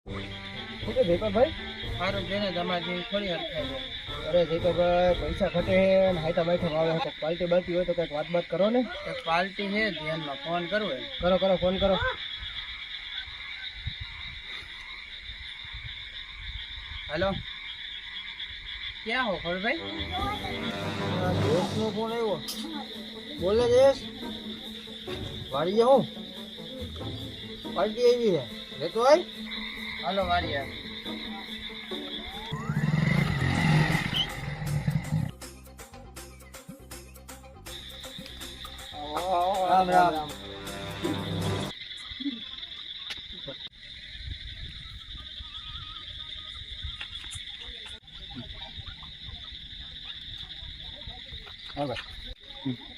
શું કે જયપાલભાઈ? સારું જેને તમારી થોડી હરખાઈ છે. અરે જયપાલભાઈ, પૈસા ઘટે છે ને હાઈટા માઈઠા આવે છે. પાર્ટી બાલટી હોય તો કંઈક વાત કરો ને. એક પાર્ટી છે ધ્યાનમાં ફોન કરવો એમ. કરો ફોન કરો. હેલો ક્યાં હો ખોડભાઈ? દેશનો ફોન આવ્યો. બોલે દેશ વાળી જાઉં, પાર્ટી આવી છે, લેતો આય. હાલો વારિયા. રામ રામ. હા ભાઈ.